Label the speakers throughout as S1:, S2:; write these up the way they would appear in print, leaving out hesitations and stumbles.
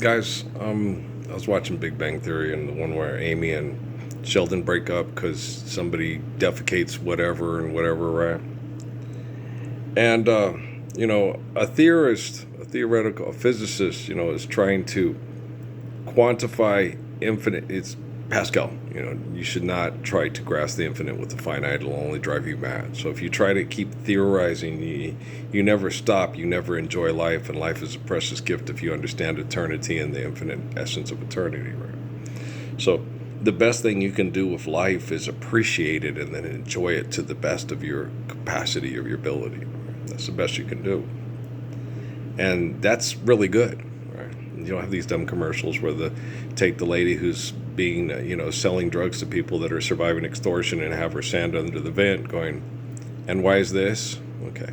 S1: Guys, I was watching Big Bang Theory and the one where Amy and Sheldon break up because somebody defecates whatever and whatever, right? And, a theorist, a physicist, is trying to quantify infinite. It's Pascal. You should not try to grasp the infinite with the finite. It'll only drive you mad. So if you try to keep theorizing, you never stop. You never enjoy life, and life is a precious gift if you understand eternity and the infinite essence of eternity. Right. So the best thing you can do with life is appreciate it and then enjoy it to the best of your capacity or your ability. Right? That's the best you can do, and that's really good. Right? You don't have these dumb commercials where the take the lady who's being selling drugs to people that are surviving extortion and have her stand under the vent going, and why is this? Okay,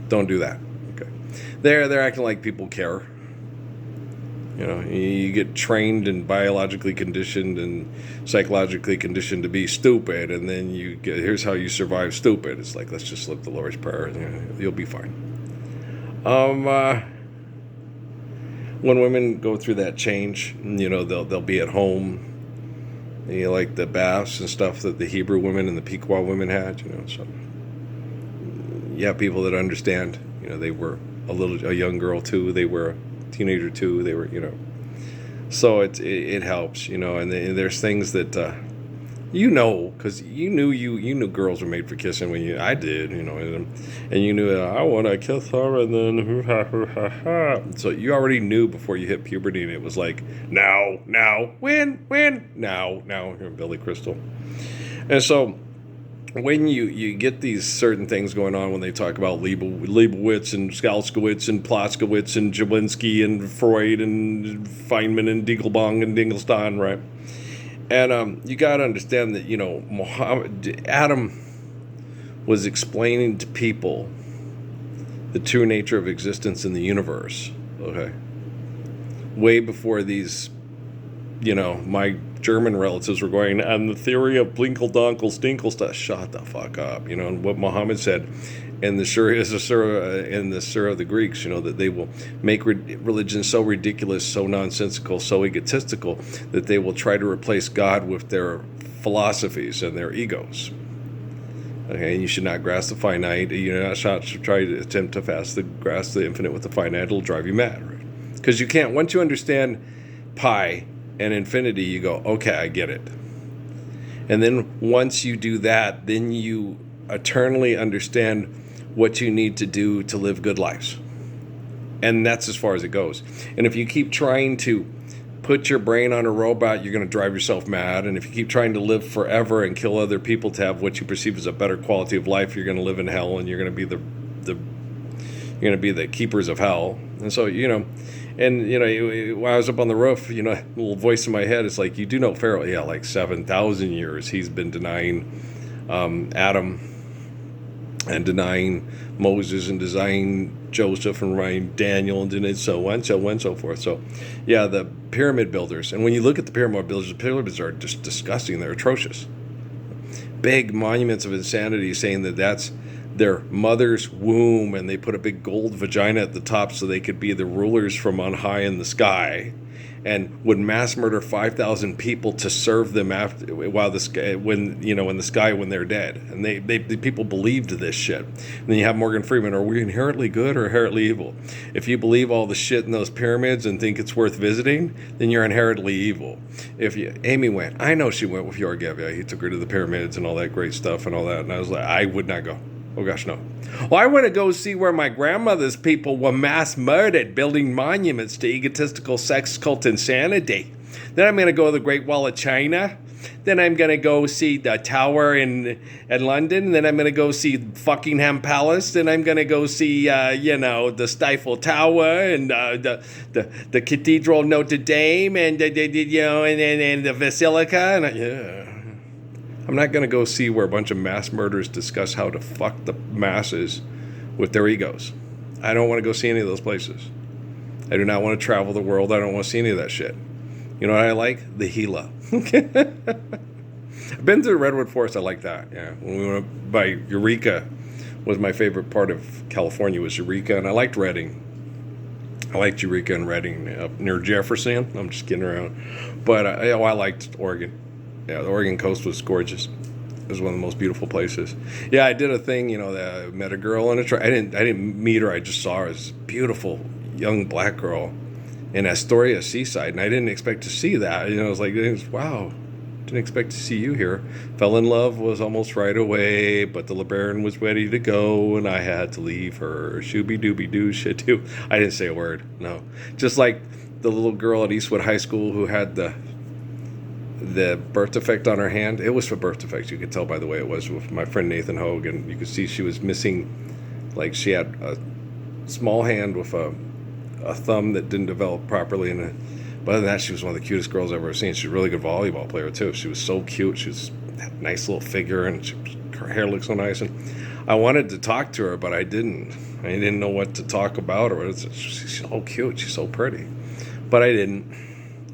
S1: don't do that. Okay, they're acting like people care. You get trained and biologically conditioned and psychologically conditioned to be stupid, and then you get here's how you survive stupid. It's like, let's just slip the Lord's prayer, and you'll be fine. Um, uh, when women go through that change, they'll be at home, like the baths and stuff that the Hebrew women and the Pequot women had. So you have people that understand. They were a young girl too. They were a teenager too. They were. So it helps. And there's things that because you knew girls were made for kissing when I did, and you knew I want to kiss her, and then so you already knew before you hit puberty, and it was like now, when, now, Billy Crystal. And so when you get these certain things going on, when they talk about Leibowitz and Skalskowitz and Ploskowitz and Jablinski and Freud and Feynman and Dinkelbong and Dingelstein, right? And you got to understand that Adam was explaining to people the true nature of existence in the universe. Okay, way before these, my German relatives were going, and the theory of Blinkeldonkel Stinkelstein. Shut the fuck up. And what Muhammad said in the Surah of the Greeks, that they will make religion so ridiculous, so nonsensical, so egotistical that they will try to replace God with their philosophies and their egos. Okay, and you should not grasp the finite. You not should try to attempt to grasp the infinite with the finite. It'll drive you mad, right? Because you can't. Once you understand pi and infinity, you go, okay, I get it. And then once you do that, then you eternally understand what you need to do to live good lives. And that's as far as it goes. And if you keep trying to put your brain on a robot, you're going to drive yourself mad. And if you keep trying to live forever and kill other people to have what you perceive as a better quality of life, you're going to live in hell, and you're going to be the keepers of hell. And so, while I was up on the roof, a little voice in my head is like, you do know Pharaoh, yeah, like 7,000 years he's been denying Adam and denying Moses and denying Joseph and denying Daniel and denying so on, so forth. So, yeah, the pyramid builders. And when you look at the pyramid builders, the pyramids are just disgusting. They're atrocious. Big monuments of insanity saying that that's their mother's womb, and they put a big gold vagina at the top so they could be the rulers from on high in the sky, and would mass murder 5,000 people to serve them after while the sky, when in the sky when they're dead. And the people believed this shit. And then you have Morgan Freeman. Are we inherently good or inherently evil? If you believe all the shit in those pyramids and think it's worth visiting, then you're inherently evil. Amy went. I know she went with Yorgevia. He took her to the pyramids and all that great stuff and all that. And I was like, I would not go. Oh gosh, no. Well, I want to go see where my grandmother's people were mass murdered, building monuments to egotistical sex cult insanity. Then I'm going to go to the Great Wall of China. Then I'm going to go see the Tower in London. Then I'm going to go see Buckingham Palace. Then I'm going to go see, the Stifle Tower and the Cathedral Notre Dame and and the Basilica. And I'm not going to go see where a bunch of mass murderers discuss how to fuck the masses with their egos. I don't want to go see any of those places. I do not want to travel the world. I don't want to see any of that shit. You know what I like? The Gila. I've been to the Redwood Forest. I like that. Yeah. When we went by Eureka was my favorite part of California was Eureka, and I liked Redding. I liked Eureka and Redding up near Jefferson. I'm just kidding around. But I liked Oregon. Yeah, the Oregon coast was gorgeous. It was one of the most beautiful places. Yeah, I did a thing, that I met a girl on a train. I didn't meet her. I just saw her as a beautiful young black girl in Astoria Seaside, and I didn't expect to see that. I was like, wow, didn't expect to see you here. Fell in love was almost right away, but the LeBaron was ready to go, and I had to leave her. Shooby dooby doo shit too. I didn't say a word. No, just like the little girl at Eastwood High School who had the birth defect on her hand. It was for birth defects. You could tell by the way it was with my friend Nathan Hogue, and you could see she was missing, like she had a small hand with a thumb that didn't develop properly, and but other than that, she was one of the cutest girls I've ever seen. She's a really good volleyball player too. She was so cute. She had a nice little figure, and her hair looked so nice. And I wanted to talk to her, but I didn't. I didn't know what to talk about her. She's so cute. She's so pretty, but I didn't.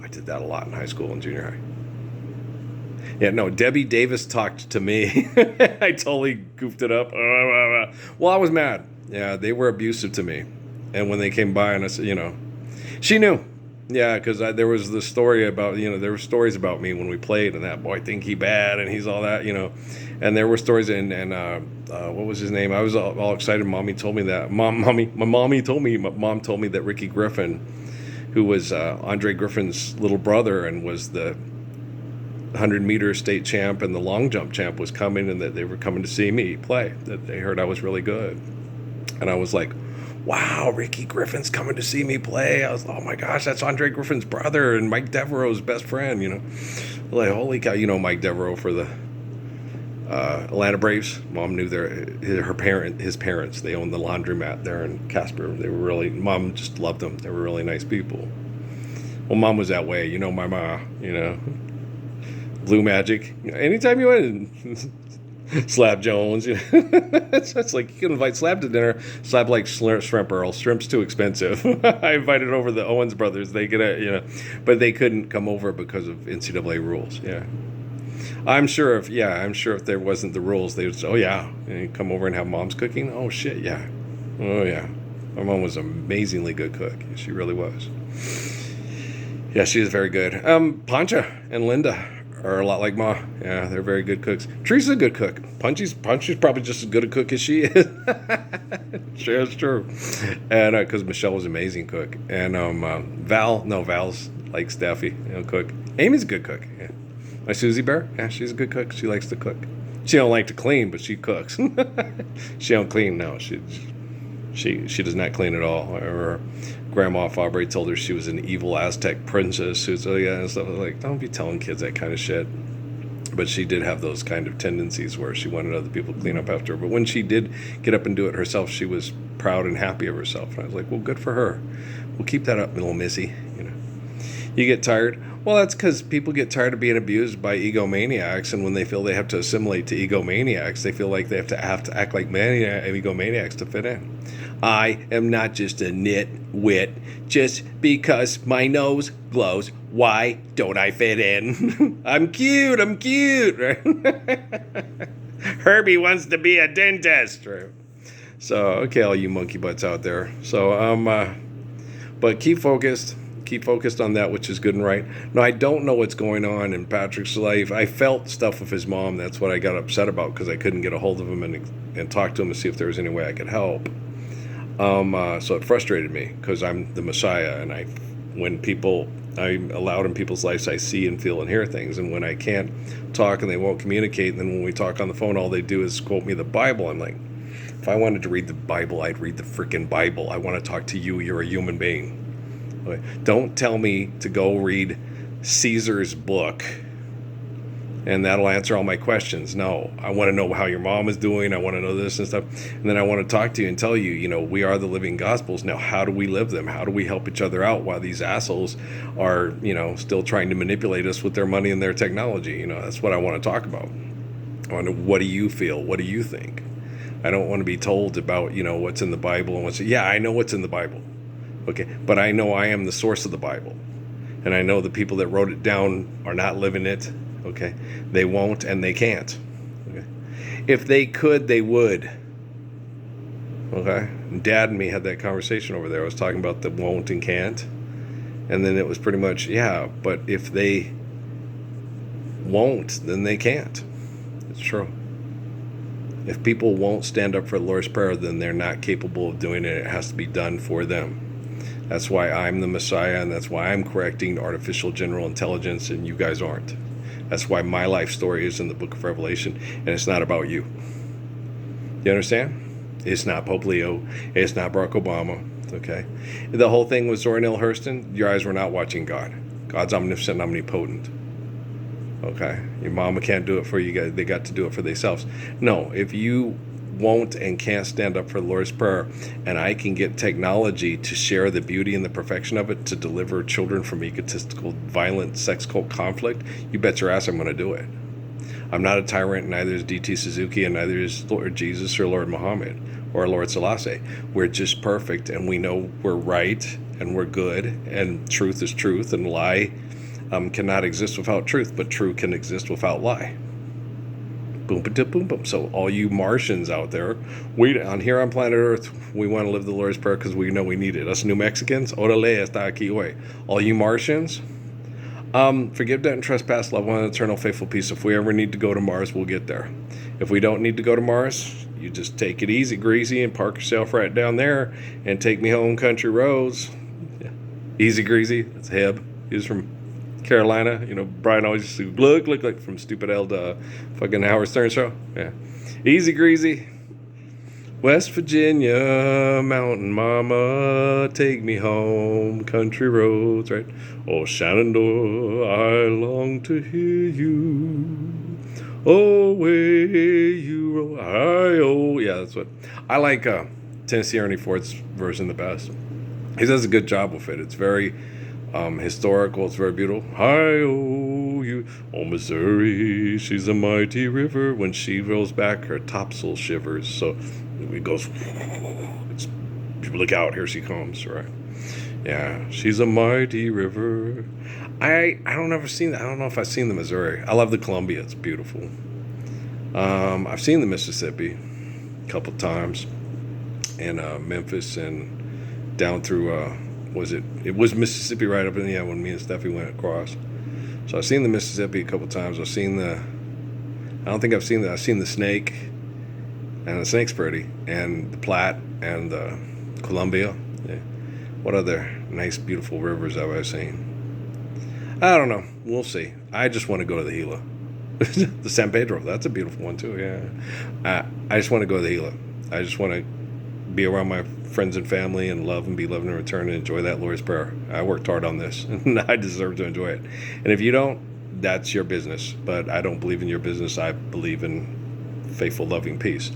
S1: I did that a lot in high school and junior high. Yeah, no, Debbie Davis talked to me. I totally goofed it up. Well, I was mad. Yeah, they were abusive to me. And when they came by and I said, she knew. Yeah, because there was the story about, there were stories about me when we played, and that boy think he bad and he's all that, And there were stories, and what was his name? I was all excited. Mommy told me that. My mom told me that Ricky Griffin, who was Andre Griffin's little brother and was the 100-meter state champ and the long jump champ, was coming, and that they were coming to see me play, that they heard I was really good. And I was like, wow, Ricky Griffin's coming to see me play. I was, oh my gosh, that's Andre Griffin's brother and Mike Devereaux's best friend, Like, holy cow, Mike Devereaux for the Atlanta Braves. Mom knew his parents. They owned the laundromat there in Casper. Mom just loved them. They were really nice people. Well, Mom was that way, my ma, Blue Magic. Anytime you went, Slab Jones. It's like you can invite Slab to dinner. Slab likes shrimp Earl. Shrimp's too expensive. I invited over the Owens brothers. They could, but they couldn't come over because of NCAA rules. Yeah, I'm sure if there wasn't the rules, they would say, oh yeah, you come over and have Mom's cooking. Oh shit, yeah. Oh yeah. My mom was an amazingly good cook. She really was. Yeah, she is very good. Pancha and Linda are a lot like Ma. Yeah, they're very good cooks. Teresa's a good cook. Punchy's probably just as good a cook as she is. Sure, it's true. And because Michelle was an amazing cook. And Val's like Steffi, cook. Amy's a good cook. Yeah. My Susie Bear, yeah, she's a good cook. She likes to cook. She don't like to clean, but she cooks. She don't clean, no. She does not clean at all. Her grandma Fabre told her she was an evil Aztec princess who's and stuff. Like, don't be telling kids that kind of shit. But she did have those kind of tendencies where she wanted other people to clean up after her. But when she did get up and do it herself, she was proud and happy of herself. And I was like, well, good for her. We'll keep that up, little missy. You get tired. Well, that's because people get tired of being abused by egomaniacs, and when they feel they have to assimilate to egomaniacs, they feel like they have to act like egomaniacs to fit in. I am not just a nitwit. Just because my nose glows, why don't I fit in? I'm cute. Right? Herbie wants to be a dentist. Right? So, okay, all you monkey butts out there. So, but keep focused. Keep focused on that which is good and right. No, I don't know what's going on in Patrick's life. I felt stuff with his mom. That's what I got upset about, because I couldn't get a hold of him and talk to him to see if there was any way I could help. So it frustrated me, because I'm the Messiah, and I'm allowed in people's lives, I see and feel and hear things. And when I can't talk and they won't communicate, and then when we talk on the phone, all they do is quote me the Bible. I'm like, if I wanted to read the Bible, I'd read the freaking Bible. I want to talk to you. You're a human being. Don't tell me to go read Caesar's book and that'll answer all my questions. No, I want to know how your mom is doing. I want to know this and stuff. And then I want to talk to you and tell you, we are the living gospels. Now, how do we live them? How do we help each other out while these assholes are, still trying to manipulate us with their money and their technology? That's what I want to talk about. I want to know, what do you feel? What do you think? I don't want to be told about, what's in the Bible and I know what's in the Bible. Okay, but I know I am the source of the Bible. And I know the people that wrote it down are not living it. Okay, they won't and they can't. Okay, if they could, they would. Okay? Dad and me had that conversation over there. I was talking about the won't and can't. And then it was pretty much, yeah, but if they won't, then they can't. It's true. If people won't stand up for the Lord's Prayer, then they're not capable of doing it. It has to be done for them. That's why I'm the Messiah, and that's why I'm correcting artificial general intelligence, and you guys aren't. That's why my life story is in the book of Revelation, and it's not about you. You understand? It's not Pope Leo. It's not Barack Obama. Okay? The whole thing with Zora Neale Hurston, your eyes were not watching God. God's omnipotent, omnipotent. Okay? Your mama can't do it for you guys. They got to do it for themselves. No, if you won't and can't stand up for the Lord's Prayer, and I can get technology to share the beauty and the perfection of it to deliver children from egotistical, violent, sex cult conflict, you bet your ass I'm going to do it. I'm not a tyrant, neither is D.T. Suzuki, and neither is Lord Jesus or Lord Muhammad or Lord Selassie. We're just perfect, and we know we're right, and we're good, and truth is truth, and lie cannot exist without truth, but true can exist without lie. Boom, boom, boom, boom. So all you Martians out there, here on planet Earth, we want to live the Lord's Prayer because we know we need it. Us New Mexicans, orale está aquí hoy. All you Martians, forgive debt and trespass, love one eternal faithful peace. If we ever need to go to Mars, we'll get there. If we don't need to go to Mars, you just take it easy, greasy, and park yourself right down there and take me home country roads. Yeah. Easy, greasy. That's Heb. He's from Carolina. You know, Brian always used to look like from stupid old fucking Howard Stern show. Yeah. Easy, greasy. West Virginia, mountain mama, take me home, country roads, right? Oh, Shenandoah, I long to hear you. Oh, way you roll. Oh, yeah, that's what I like. Tennessee Ernie Ford's version the best. He does a good job with it. It's very historical. It's very beautiful. Hi-oh, you, oh, Missouri, she's a mighty river. When she rolls back, her topsail shivers. So it goes, look out, here she comes, right? Yeah, she's a mighty river. I don't ever seen that. I don't know if I've seen the Missouri. I love the Columbia. It's beautiful. I've seen the Mississippi a couple times in Memphis and down through it was Mississippi right up in the end when me and Steffi went across. So I've seen the Mississippi a couple times. I've seen I've seen the Snake, and the Snake's pretty, and the Platte, and the Columbia. Yeah. What other nice, beautiful rivers have I seen? I don't know. We'll see. I just want to go to the Gila. The San Pedro, that's a beautiful one too, yeah. I just want to go to the Gila. I just want to be around my friends and family and love and be loved in return and enjoy that Lord's Prayer. I worked hard on this, and I deserve to enjoy it. And if you don't, that's your business. But I don't believe in your business. I believe in faithful, loving peace.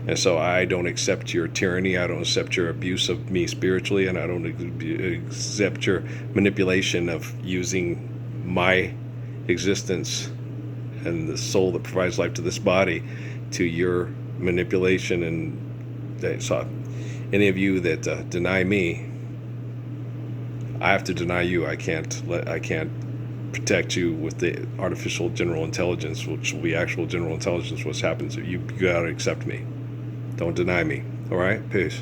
S1: And so I don't accept your tyranny. I don't accept your abuse of me spiritually, and I don't accept your manipulation of using my existence and the soul that provides life to this body to your manipulation. And so any of you that deny me, I have to deny you. I can't protect you with the artificial general intelligence, which will be actual general intelligence. What happens if you gotta accept me. Don't deny me. All right? Peace.